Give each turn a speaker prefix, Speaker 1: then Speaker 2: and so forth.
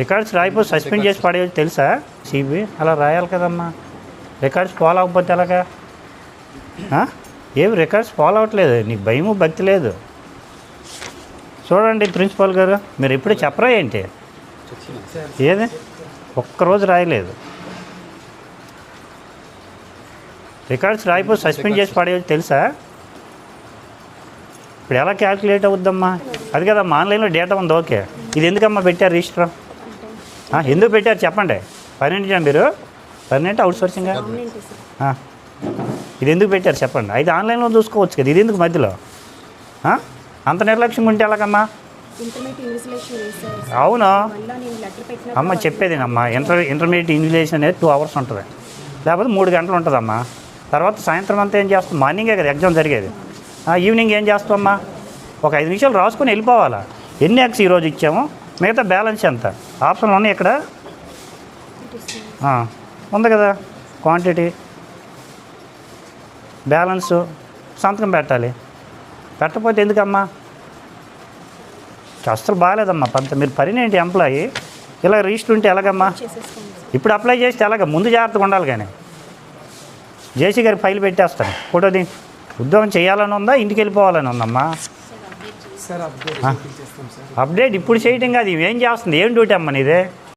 Speaker 1: Records రాయిపోతే suspend చేసి పడేది తెలుసా? సిబి అలా రాయాలి కదమ్మా. రికార్డ్స్ ఫాలో అవ్వకపోతే ఎలాగా? ఏమి రికార్డ్స్ ఫాలో అవ్వట్లేదు, నీకు భయము భక్తి లేదు. చూడండి ప్రిన్సిపాల్ గారు, మీరు ఎప్పుడు చెప్పరా ఏంటి? ఏది ఒక్కరోజు రాయలేదు. రికార్డ్స్ రాయిపోతే సస్పెండ్ చేసి పడేది తెలుసా? ఇప్పుడు ఎలా క్యాల్కులేట్ అవుద్దమ్మా? అది కదమ్మా, ఆన్లైన్లో డేటా ఉంది, ఓకే. ఇది ఎందుకమ్మా పెట్టారు రిజిస్టర్? ఎందుకు పెట్టారు చెప్పండి. పర్మనెంట్ మీరు పర్మనెంట్ అవుట్ సోర్సింగా? ఇది ఎందుకు పెట్టారు చెప్పండి. అయితే ఆన్లైన్లో చూసుకోవచ్చు కదా, ఇది ఎందుకు మధ్యలో? అంత నిర్లక్ష్యంగా ఉంటే ఎలాగమ్మా? అవునా అమ్మ, చెప్పేదేనమ్మా. ఇంటర్మీడియట్ ఇన్విజిలేషన్ అనేది 2 hours ఉంటుంది, లేకపోతే 3 గంటలు ఉంటుందమ్మా. తర్వాత సాయంత్రం అంతా ఏం చేస్తాం? మార్నింగే కదా ఎగ్జామ్ జరిగేది. ఈవినింగ్ ఏం చేస్తామమ్మా? ఒక 5 నిమిషాలు రాసుకొని వెళ్ళిపోవాలా. ఎన్ని ఎగ్స్ ఈరోజు ఇచ్చాము, మిగతా బ్యాలెన్స్ ఎంత? ఆప్షన్లు ఉన్నాయి ఇక్కడ, ఉంది కదా. క్వాంటిటీ, బ్యాలెన్సు, సంతకం పెట్టాలి. పెట్టకపోతే ఎందుకమ్మా? అస్సలు బాగాలేదమ్మా పంత. మీరు పర్మనెంట్ ఎంప్లాయీ, ఇలా రిజిస్టర్ ఉంటే ఎలాగమ్మా? ఇప్పుడు అప్లై చేస్తే ఎలాగ? ముందు జాగ్రత్తగా ఉండాలి. కానీ జేసీ గారికి ఫైల్ పెట్టేస్తాను, ఫోటోది. ఉద్యోగం చేయాలని ఉందా, ఇంటికి వెళ్ళిపోవాలని ఉందమ్మా? అప్డేట్ ఇప్పుడు చేయటం కాదు, ఇవేం చేస్తుంది? ఏం డ్యూటీ అమ్మ నీదే?